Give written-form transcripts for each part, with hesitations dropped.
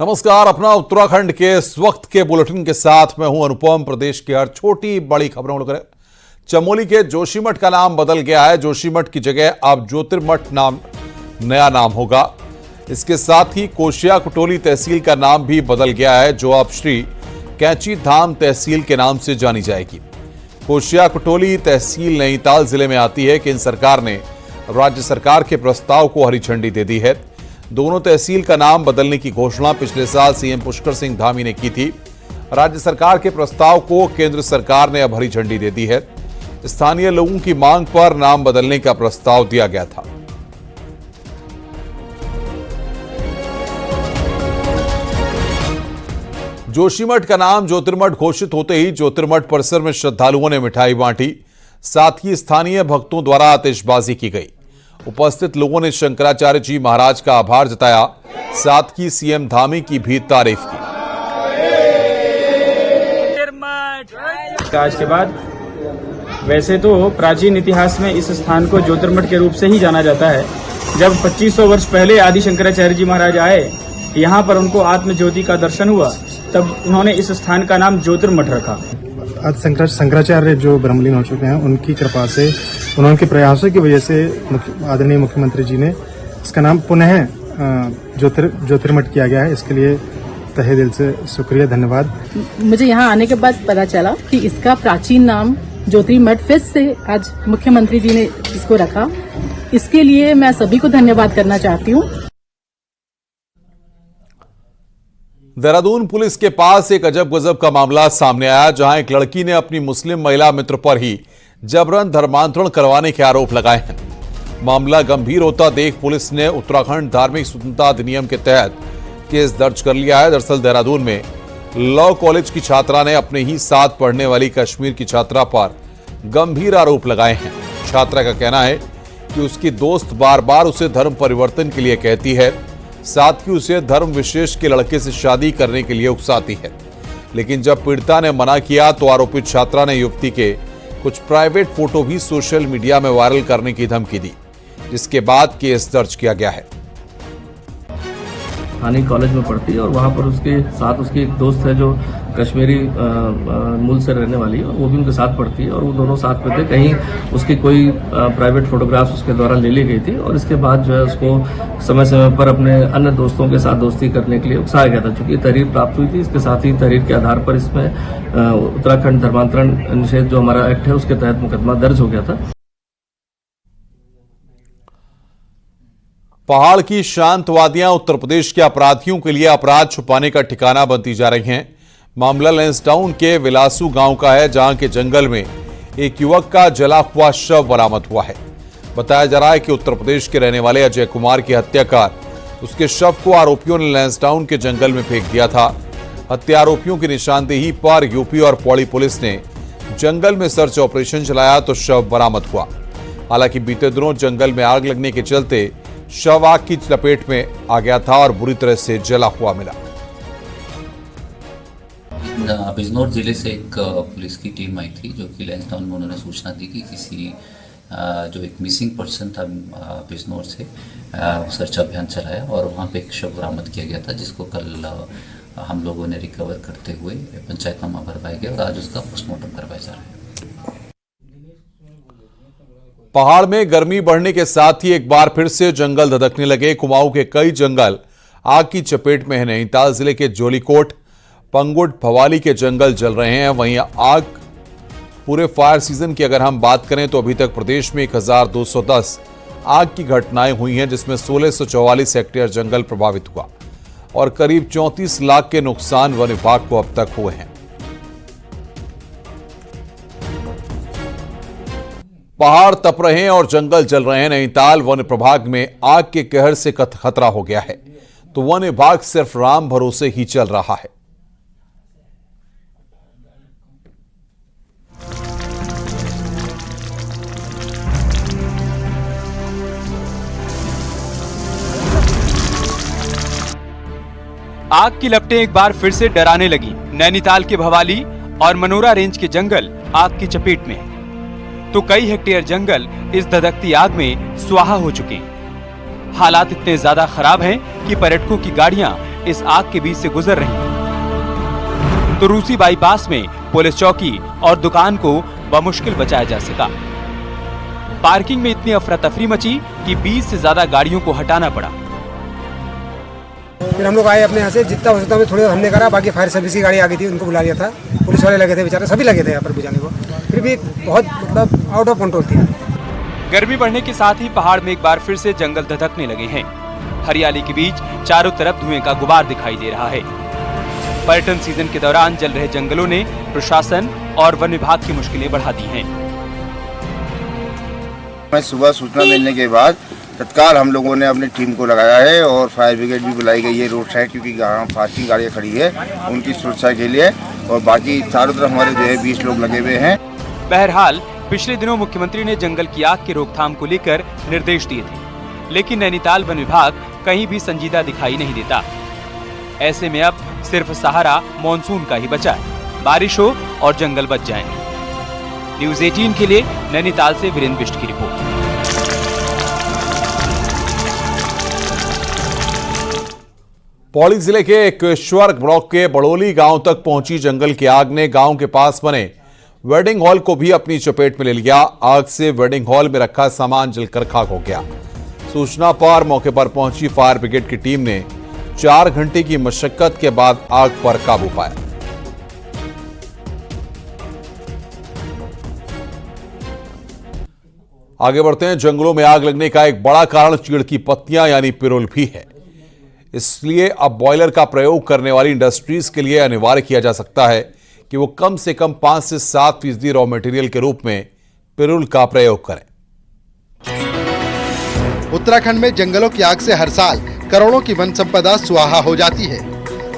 नमस्कार। अपना उत्तराखंड के इस वक्त के बुलेटिन के साथ मैं हूं अनुपम। प्रदेश की हर छोटी बड़ी खबरों को लेकर चमोली के जोशीमठ का नाम बदल गया है। जोशीमठ की जगह अब ज्योतिर्मठ नाम नया नाम होगा। इसके साथ ही कोशिया कुटोली तहसील का नाम भी बदल गया है, जो अब श्री कैंची धाम तहसील के नाम से जानी जाएगी। कोशिया कुटोली तहसील नैनीताल जिले में आती है। केंद्र सरकार ने राज्य सरकार के प्रस्ताव को हरी झंडी दे दी है। दोनों तहसील का नाम बदलने की घोषणा पिछले साल सीएम पुष्कर सिंह धामी ने की थी। राज्य सरकार के प्रस्ताव को केंद्र सरकार ने अब हरी झंडी दे दी है। स्थानीय लोगों की मांग पर नाम बदलने का प्रस्ताव दिया गया था। जोशीमठ का नाम ज्योतिर्मठ घोषित होते ही ज्योतिर्मठ परिसर में श्रद्धालुओं ने मिठाई बांटी। साथ ही स्थानीय भक्तों द्वारा आतिशबाजी की गई। उपस्थित लोगों ने शंकराचार्य जी महाराज का आभार जताया। साथ ही सीएम धामी की भी तारीफ की। आज के बाद वैसे तो प्राचीन इतिहास में इस स्थान को ज्योतिर्मठ के रूप से ही जाना जाता है। जब 2500 वर्ष पहले आदि शंकराचार्य जी महाराज आए, यहाँ पर उनको आत्म ज्योति का दर्शन हुआ, तब उन्होंने इस स्थान का नाम ज्योतिर्मठ रखा। आज शंकराचार्य जो ब्रह्मलीन हो चुके हैं, उनकी कृपा से, उनके प्रयासों की वजह से आदरणीय मुख्यमंत्री जी ने इसका नाम पुनः ज्योतिर्मठ किया गया है। इसके लिए तहे दिल से शुक्रिया, धन्यवाद। मुझे यहाँ आने के बाद पता चला कि इसका प्राचीन नाम ज्योतिर्मठ फिर से आज मुख्यमंत्री जी ने इसको रखा। इसके लिए मैं सभी को धन्यवाद करना चाहती हूँ। देहरादून पुलिस के पास एक अजब गजब का मामला सामने आया, जहां एक लड़की ने अपनी मुस्लिम महिला मित्र पर ही जबरन धर्मांतरण करवाने के आरोप लगाए हैं। मामला गंभीर होता देख पुलिस ने उत्तराखंड धार्मिक स्वतंत्रता अधिनियम के तहत केस दर्ज कर लिया है। दरअसल देहरादून में लॉ कॉलेज की छात्रा ने अपने ही साथ पढ़ने वाली कश्मीर की छात्रा पर गंभीर आरोप लगाए हैं। छात्रा का कहना है कि उसकी दोस्त बार बार उसे धर्म परिवर्तन के लिए कहती है, साथ ही उसे धर्म विशेष के लड़के से शादी करने के लिए उकसाती है। लेकिन जब पीड़िता ने मना किया तो आरोपित छात्रा ने युवती के कुछ प्राइवेट फोटो भी सोशल मीडिया में वायरल करने की धमकी दी, जिसके बाद केस दर्ज किया गया है। थानी कॉलेज में पढ़ती है और वहाँ पर उसके साथ उसकी एक दोस्त है जो कश्मीरी मूल से रहने वाली है, वो भी उनके साथ पढ़ती है और वो दोनों साथ में थे। कहीं उसकी कोई प्राइवेट फोटोग्राफ्स उसके द्वारा ले ली गई थी और इसके बाद जो है उसको समय समय पर अपने अन्य दोस्तों के साथ दोस्ती करने के लिए उकसाया गया था। चूंकि तहरीर प्राप्त हुई थी, इसके साथ ही तहरीर के आधार पर इसमें उत्तराखंड धर्मांतरण निषेध जो हमारा एक्ट है उसके तहत मुकदमा दर्ज हो गया था। पहाड़ की शांत वादियां उत्तर प्रदेश के अपराधियों के लिए अपराध छुपाने का ठिकाना बनती जा रही हैं। मामला लैंसडाउन के विलासू गांव का है, जहां के जंगल में एक युवक का जला हुआ शव बरामद हुआ है। बताया जा रहा है कि उत्तर प्रदेश के रहने वाले अजय कुमार की हत्या कर उसके शव को आरोपियों ने लैंसडाउन के जंगल में फेंक दिया था। हत्या आरोपियों की निशानदेही पर यूपी और पौड़ी पुलिस ने जंगल में सर्च ऑपरेशन चलाया तो शव बरामद हुआ। हालांकि बीते दिनों जंगल में आग लगने के चलते शव आग की लपेट में आ गया था और बुरी तरह से जला हुआ मिला। बिजनौर जिले से एक पुलिस की टीम आई थी, जो कि लैंसडाउन में उन्होंने सूचना दी कि किसी जो एक मिसिंग पर्सन था बिजनौर से, सर्च अभियान चलाया और वहाँ पे एक शव बरामद किया गया था, जिसको कल हम लोगों ने रिकवर करते हुए पंचायतनामा भरवाया गया और आज उसका पोस्टमार्टम करवाया जा रहा है। पहाड़ में गर्मी बढ़ने के साथ ही एक बार फिर से जंगल धधकने लगे। कुमाऊं के कई जंगल आग की चपेट में है। नैनीताल जिले के जोलीकोट, पंगुड, भवाली के जंगल जल रहे हैं। वहीं आग पूरे फायर सीजन की अगर हम बात करें तो अभी तक प्रदेश में 1210 आग की घटनाएं हुई हैं, जिसमें 1644 हेक्टेयर जंगल प्रभावित हुआ और करीब 34 लाख के नुकसान वन विभाग को अब तक हुए हैं। पहाड़ तप रहे हैं और जंगल जल रहे हैं। नैनीताल वन विभाग में आग के कहर से खतरा हो गया है, तो वन विभाग सिर्फ राम भरोसे ही चल रहा है। आग की लपटें एक बार फिर से डराने लगी। नैनीताल के भवाली और मनोरा रेंज के जंगल आग की चपेट में हैं, तो कई हेक्टेयर जंगल इस धधकती आग में स्वाहा हो चुके हैं। हालात इतने ज्यादा खराब हैं कि पर्यटकों की गाड़ियां इस आग के बीच से गुजर रही हैं। तो रूसी बाईपास में पुलिस चौकी और दुकान को बमुश्किल बचाया जा सका। पार्किंग में इतनी अफरा तफरी मची कि 20 से ज्यादा गाड़ियों को हटाना पड़ा। फिर हम लोग आए अपने यहाँ से, जितना हो सकता है थोड़ी हमने करा, बाकी फायर सर्विस की गाड़ी आ गई थी, उनको बुला लिया था, पुलिस वाले लगे थे, बेचारे सभी लगे थे यहाँ पर बुझाने को, फिर भी बहुत मतलब आउट ऑफ कंट्रोल थी। गर्मी बढ़ने के साथ ही पहाड़ में एक बार फिर से जंगल धधकने लगे हैं। हरियाली के बीच चारों तरफ धुएं का गुबार दिखाई दे रहा है। पर्यटन सीजन के दौरान जल रहे जंगलों ने प्रशासन और वन विभाग की मुश्किलें बढ़ा दी हैं। सुबह सूचना मिलने के बाद तत्काल हम लोगों ने अपनी टीम को लगाया है और फायर ब्रिगेड भी बुलाई गई है रोड साइड, क्योंकि पार्किंग गाड़ियाँ खड़ी है उनकी सुरक्षा के लिए, और बाकी चारों तरफ हमारे जो है 20 लोग लगे हुए हैं। बहरहाल पिछले दिनों मुख्यमंत्री ने जंगल की आग की रोकथाम को लेकर निर्देश दिए थे, लेकिन नैनीताल वन विभाग कहीं भी संजीदा दिखाई नहीं देता। ऐसे में अब सिर्फ सहारा मॉनसून का ही बचा है, बारिश हो और जंगल बच जाएं। न्यूज़ 18 के लिए नैनीताल से वीरेंद्र बिष्ट की रिपोर्ट। पौड़ी जिले के केश्वर ब्लॉक के बड़ोली गांव तक पहुंची जंगल की आग ने गांव के पास बने वेडिंग हॉल को भी अपनी चपेट में ले लिया। आग से वेडिंग हॉल में रखा सामान जलकर खाक हो गया। सूचना पर मौके पर पहुंची फायर ब्रिगेड की टीम ने 4 घंटे की मशक्कत के बाद आग पर काबू पाया। आगे बढ़ते हैं। जंगलों में आग लगने का एक बड़ा कारण चीड़ की पत्तियां यानी पिरुल भी है। इसलिए अब बॉयलर का प्रयोग करने वाली इंडस्ट्रीज के लिए अनिवार्य किया जा सकता है कि वो कम से कम 5 से 7% रॉ मटेरियल के रूप में पिरुल का प्रयोग करें। उत्तराखंड में जंगलों की आग से हर साल करोड़ों की वन संपदा सुआहा हो जाती है।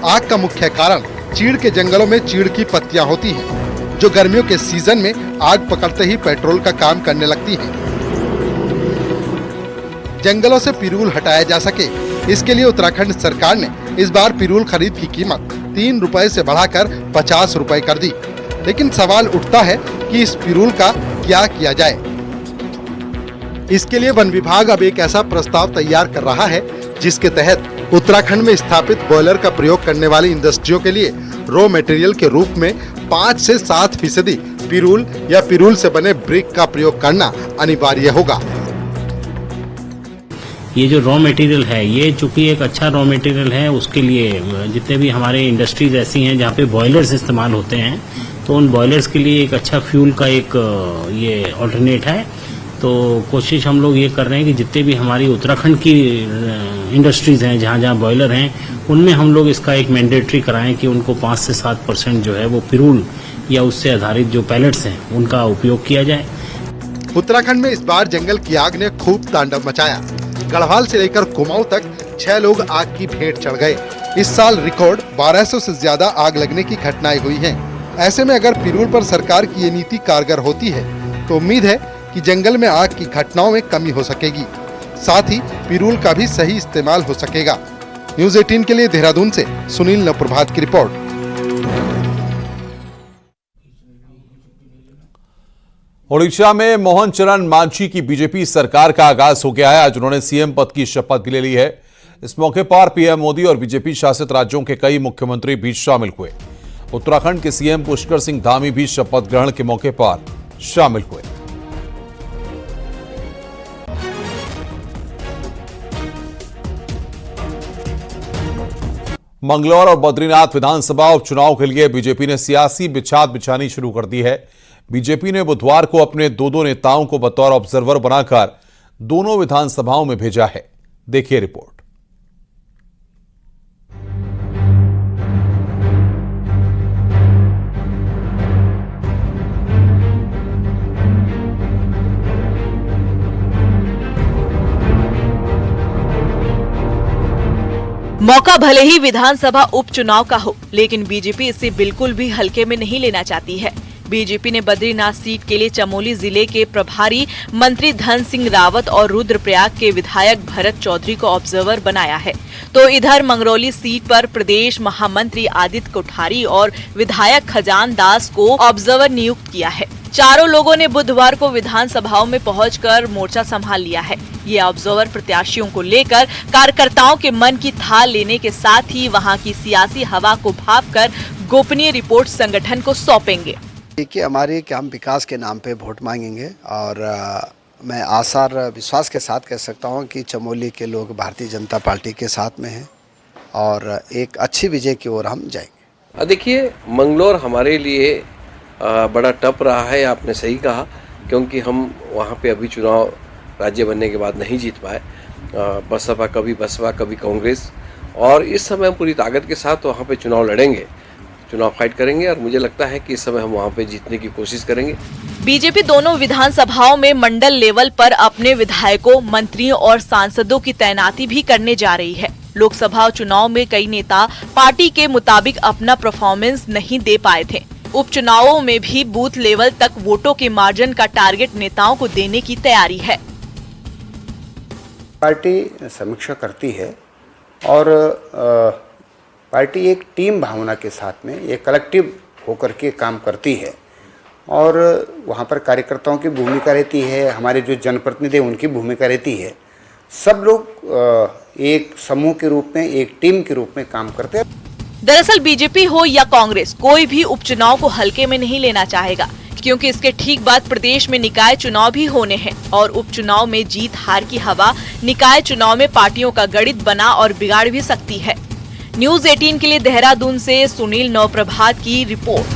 आग का मुख्य कारण चीड़ के जंगलों में चीड़ की पत्तियां होती हैं, जो गर्मियों के सीजन में आग पकड़ते ही पेट्रोल का काम करने लगती हैं। जंगलों से पिरूल हटाया जा सके, इसके लिए उत्तराखंड सरकार ने इस बार पिरूल खरीद की कीमत 3 रुपए से बढ़ाकर 50 रुपए कर दी। लेकिन सवाल उठता है कि इस पिरूल का क्या किया जाए। इसके लिए वन विभाग अब एक ऐसा प्रस्ताव तैयार कर रहा है जिसके तहत उत्तराखंड में स्थापित बॉयलर का प्रयोग करने वाली इंडस्ट्रियों के लिए रॉ मटेरियल के रूप में 5 से 7% पिरूल या पिरूल से बने ब्रिक का प्रयोग करना अनिवार्य होगा। ये जो रॉ मटेरियल है, ये चूंकि एक अच्छा रॉ मटेरियल है, उसके लिए जितने भी हमारे इंडस्ट्रीज ऐसी हैं जहाँ पे बॉयलर्स इस्तेमाल होते हैं, तो उन बॉयलर्स के लिए एक अच्छा फ्यूल का एक ये ऑल्टरनेट है। तो कोशिश हम लोग ये कर रहे हैं कि जितने भी हमारी उत्तराखंड की इंडस्ट्रीज हैं जहाँ जहाँ बॉयलर हैं, उनमें हम लोग इसका एक मैंडेटरी कराएं कि उनको 5 से 7% जो है वो पिरूल या उससे आधारित जो पैलेट्स हैं उनका उपयोग किया जाए। उत्तराखंड में इस बार जंगल की आग ने खूब तांडव मचाया। गढ़वाल से लेकर कुमाऊं तक 6 लोग आग की भेंट चढ़ गए। इस साल रिकॉर्ड 1200 से ज्यादा आग लगने की घटनाएं हुई हैं। ऐसे में अगर पिरूल पर सरकार की ये नीति कारगर होती है तो उम्मीद है कि जंगल में आग की घटनाओं में कमी हो सकेगी, साथ ही पिरूल का भी सही इस्तेमाल हो सकेगा। न्यूज़ 18 के लिए देहरादून से सुनील नवप्रभात की रिपोर्ट। ओडिशा में मोहन चरण मांझी की बीजेपी सरकार का आगाज हो गया है। आज उन्होंने सीएम पद की शपथ भी ले ली है। इस मौके पर पीएम मोदी और बीजेपी शासित राज्यों के कई मुख्यमंत्री भी शामिल हुए। उत्तराखंड के सीएम पुष्कर सिंह धामी भी शपथ ग्रहण के मौके पर शामिल हुए। मंगलौर और बद्रीनाथ विधानसभा उपचुनाव के लिए बीजेपी ने सियासी बिछाद बिछानी शुरू कर दी है। बीजेपी ने बुधवार को अपने 2 नेताओं को बतौर ऑब्जर्वर बनाकर दोनों विधानसभाओं में भेजा है। देखिए रिपोर्ट। मौका भले ही विधानसभा उपचुनाव का हो, लेकिन बीजेपी इसे बिल्कुल भी हल्के में नहीं लेना चाहती है। बीजेपी ने बद्रीनाथ सीट के लिए चमोली जिले के प्रभारी मंत्री धन सिंह रावत और रुद्रप्रयाग के विधायक भरत चौधरी को ऑब्जर्वर बनाया है, तो इधर मंगरौली सीट पर प्रदेश महामंत्री आदित्य कोठारी और विधायक खजान दास को ऑब्जर्वर नियुक्त किया है। चारों लोगों ने बुधवार को विधानसभाओं में पहुंचकर मोर्चा संभाल लिया है। ये ऑब्जर्वर प्रत्याशियों को लेकर कार्यकर्ताओं के मन की थाह लेने के साथ ही वहां की सियासी हवा को भांपकर गोपनीय रिपोर्ट संगठन को सौंपेंगे। देखिए, हमारे कि हम विकास के नाम पे वोट मांगेंगे और मैं आशा और विश्वास के साथ कह सकता हूं कि चमोली के लोग भारतीय जनता पार्टी के साथ में हैं और एक अच्छी विजय की ओर हम जाएंगे। देखिए, मंगलौर हमारे लिए बड़ा टफ रहा है, आपने सही कहा, क्योंकि हम वहाँ पे अभी चुनाव राज्य बनने के बाद नहीं जीत पाए। बसपा कभी कांग्रेस, और इस समय हम पूरी ताकत के साथ वहाँ पे चुनाव लड़ेंगे, चुनाव फाइट करेंगे और मुझे लगता है कि इस समय हम वहाँ पे जीतने की कोशिश करेंगे। बीजेपी दोनों विधानसभाओं में मंडल लेवल पर अपने विधायकों, मंत्रियों और सांसदों की तैनाती भी करने जा रही है। लोकसभा चुनाव में कई नेता पार्टी के मुताबिक अपना परफॉर्मेंस नहीं दे पाए थे। उपचुनावों में भी बूथ लेवल तक वोटों के मार्जिन का टारगेट नेताओं को देने की तैयारी है। पार्टी समीक्षा करती है और पार्टी एक टीम भावना के साथ में एक कलेक्टिव होकर के काम करती है और वहाँ पर कार्यकर्ताओं की भूमिका रहती है, हमारे जो जनप्रतिनिधि उनकी भूमिका रहती है। सब लोग एक समूह के रूप में, एक टीम के रूप में काम करते हैं। दरअसल बीजेपी हो या कांग्रेस, कोई भी उपचुनाव को हल्के में नहीं लेना चाहेगा, क्योंकि इसके ठीक बाद प्रदेश में निकाय चुनाव भी होने हैं और उपचुनाव में जीत हार की हवा निकाय चुनाव में पार्टियों का गणित बना और बिगाड़ भी सकती है। न्यूज़ 18 के लिए देहरादून से सुनील नवप्रभात की रिपोर्ट।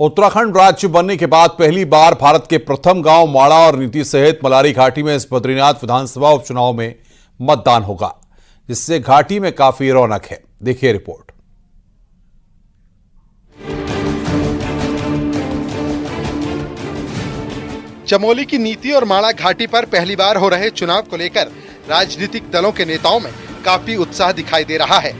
उत्तराखंड राज्य बनने के बाद पहली बार भारत के प्रथम गांव माड़ा और नीति सहित मलारी घाटी में इस बद्रीनाथ विधानसभा उपचुनाव में मतदान होगा, जिससे घाटी में काफी रौनक है। देखिए रिपोर्ट। चमोली की नीति और माड़ा घाटी पर पहली बार हो रहे चुनाव को लेकर राजनीतिक दलों के नेताओं में काफी उत्साह दिखाई दे रहा है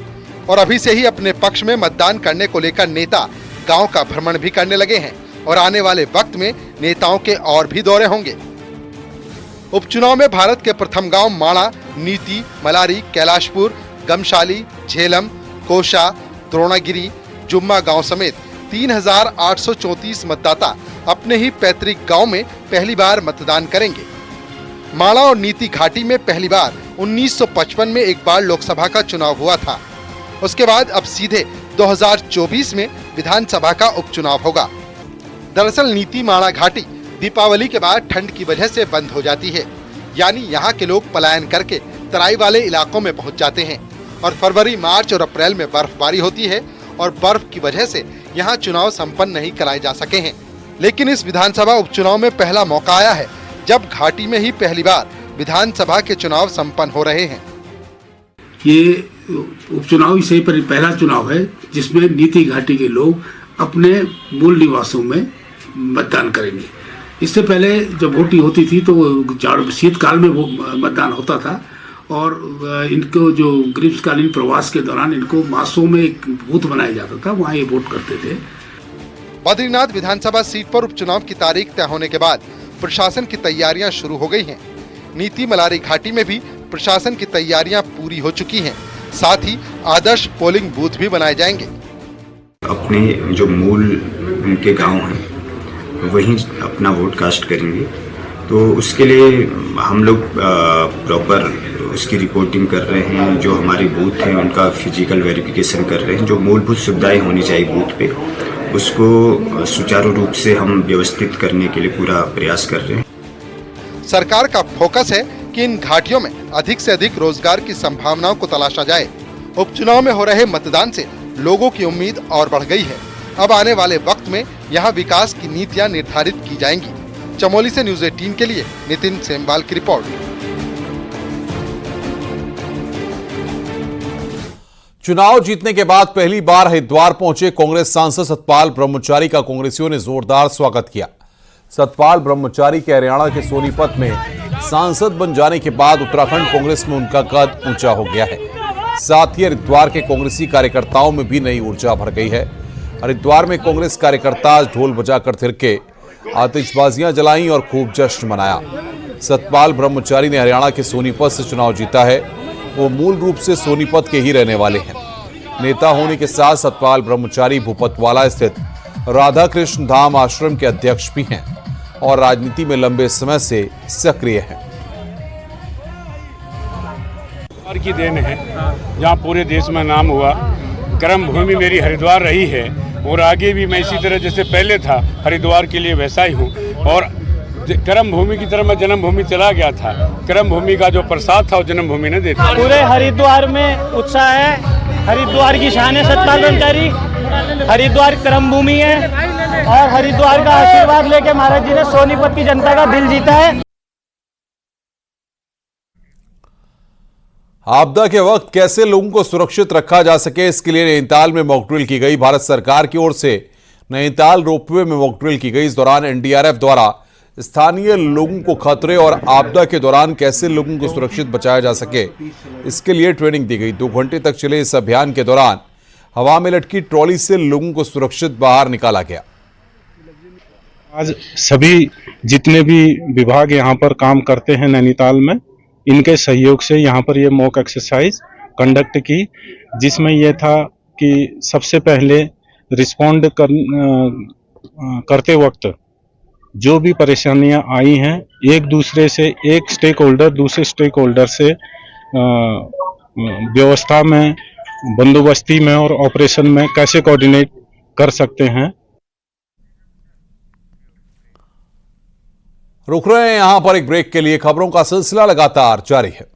और अभी से ही अपने पक्ष में मतदान करने को लेकर नेता गांव का भ्रमण भी करने लगे हैं और आने वाले वक्त में नेताओं के और भी दौरे होंगे। उपचुनाव में भारत के प्रथम गांव माड़ा, नीति, मलारी, कैलाशपुर, गमशाली, झेलम, कोशा, द्रोणागिरी, जुम्मा गांव समेत 3,834 मतदाता अपने ही पैतृक गांव में पहली बार मतदान करेंगे। माड़ा और नीति घाटी में पहली बार 1955 में एक बार लोकसभा का चुनाव हुआ था। उसके बाद अब सीधे 2024 में विधानसभा का उपचुनाव होगा। दरअसल नीति माड़ा घाटी दीपावली के बाद ठंड की वजह से बंद हो जाती है, यानी यहाँ के लोग पलायन करके तराई वाले इलाकों में पहुँच जाते हैं और फरवरी, मार्च और अप्रैल में बर्फबारी होती है और बर्फ की वजह से यहाँ चुनाव संपन्न नहीं कराए जा सके हैं। लेकिन इस विधानसभा उपचुनाव में पहला मौका आया है जब घाटी में ही पहली बार विधानसभा के चुनाव संपन्न हो रहे हैं। ये उपचुनाव ही सही पर पहला चुनाव है जिसमें नीति घाटी के लोग अपने मूल निवासों में मतदान करेंगे। इससे पहले जब वोटिंग होती थी तो शीतकाल में वो मतदान होता था और इनको जो ग्रीष्मकालीन प्रवास के दौरान इनको मासों में एक बूथ बनाया जाता था, वहाँ ये वोट करते थे। बद्रीनाथ विधानसभा सीट पर उपचुनाव की तारीख तय होने के बाद प्रशासन की तैयारियां शुरू हो गई हैं। नीति मलारी घाटी में भी प्रशासन की तैयारियां पूरी हो चुकी हैं। साथ ही आदर्श पोलिंग बूथ भी बनाए जाएंगे। अपने जो मूल उनके गांव हैं वहीं अपना वोट कास्ट करेंगे, तो उसके लिए हम लोग प्रॉपर उसकी रिपोर्टिंग कर रहे हैं। जो हमारे बूथ हैं उनका फिजिकल वेरिफिकेशन कर रहे हैं। जो मूलभूत सुविधाएं होनी चाहिए बूथ पे, उसको सुचारू रूप से हम व्यवस्थित करने के लिए पूरा प्रयास कर रहे हैं। सरकार का फोकस है कि इन घाटियों में अधिक से अधिक रोजगार की संभावनाओं को तलाशा जाए। उपचुनाव में हो रहे मतदान से लोगों की उम्मीद और बढ़ गई है। अब आने वाले वक्त में यहाँ विकास की नीतियाँ निर्धारित की जाएंगी। चमोली से न्यूज़ 18 के लिए नितिन सेमवाल की रिपोर्ट। चुनाव जीतने के बाद पहली बार हरिद्वार पहुंचे कांग्रेस सांसद सतपाल ब्रह्मचारी का कांग्रेसियों ने जोरदार स्वागत किया। सतपाल ब्रह्मचारी के हरियाणा के सोनीपत में सांसद बन जाने के बाद उत्तराखंड कांग्रेस में उनका कद ऊंचा हो गया है। साथ ही हरिद्वार के कांग्रेसी कार्यकर्ताओं में भी नई ऊर्जा भर गई है। हरिद्वार में कांग्रेस कार्यकर्ता ढोल बजाकर थिरके, आतिशबाजियां जलाई और खूब जश्न मनाया। सतपाल ब्रह्मचारी ने हरियाणा के सोनीपत से चुनाव जीता है। वो मूल रूप से सोनीपत के ही रहने वाले हैं। नेता होने के साथ सतपाल ब्रह्मचारी भूपतवाला स्थित राधा कृष्ण धाम आश्रम के अध्यक्ष भी हैं और राजनीति में लंबे समय से सक्रिय हैं। की देन है, जहाँ पूरे देश में नाम हुआ। कर्म भूमि मेरी हरिद्वार रही है और आगे भी मैं इसी तरह जैसे पहले था हरिद्वार के लिए वैसा ही हूँ। और कर्म भूमि की तरह मैं जन्मभूमि चला गया था। कर्म भूमि का जो प्रसाद था वो जन्मभूमि ने देता। पूरे हरिद्वार में उत्साह है। हरिद्वार की शान है सतपाल ब्रह्मचारी। हरिद्वार कर्म भूमि है और हरिद्वार का आशीर्वाद लेके महाराज जी ने सोनीपत की जनता का दिल जीता है। आपदा के वक्त कैसे लोगों को सुरक्षित रखा जा सके, इसके लिए नैनीताल में मॉक ड्रिल की गई। भारत सरकार की ओर से नैनीताल रोपवे में मॉक ड्रिल की गई। इस दौरान एनडीआरएफ द्वारा स्थानीय लोगों को खतरे और आपदा के दौरान कैसे लोगों को सुरक्षित बचाया जा सके, इसके लिए ट्रेनिंग दी गई। 2 घंटे तक चले इस अभियान के दौरान हवा में लटकी ट्रॉली से लोगों को सुरक्षित बाहर निकाला गया। आज सभी जितने भी विभाग यहाँ पर काम करते हैं नैनीताल में, इनके सहयोग से यहाँ पर ये मॉक एक्सरसाइज कंडक्ट की, जिसमें यह था कि सबसे पहले रिस्पॉन्ड करते वक्त जो भी परेशानियां आई हैं, एक दूसरे से एक स्टेक होल्डर दूसरे स्टेक होल्डर से व्यवस्था में, बंदोबस्ती में और ऑपरेशन में कैसे कोऑर्डिनेट कर सकते हैं। रुक रहे हैं यहां पर एक ब्रेक के लिए। खबरों का सिलसिला लगातार जारी है।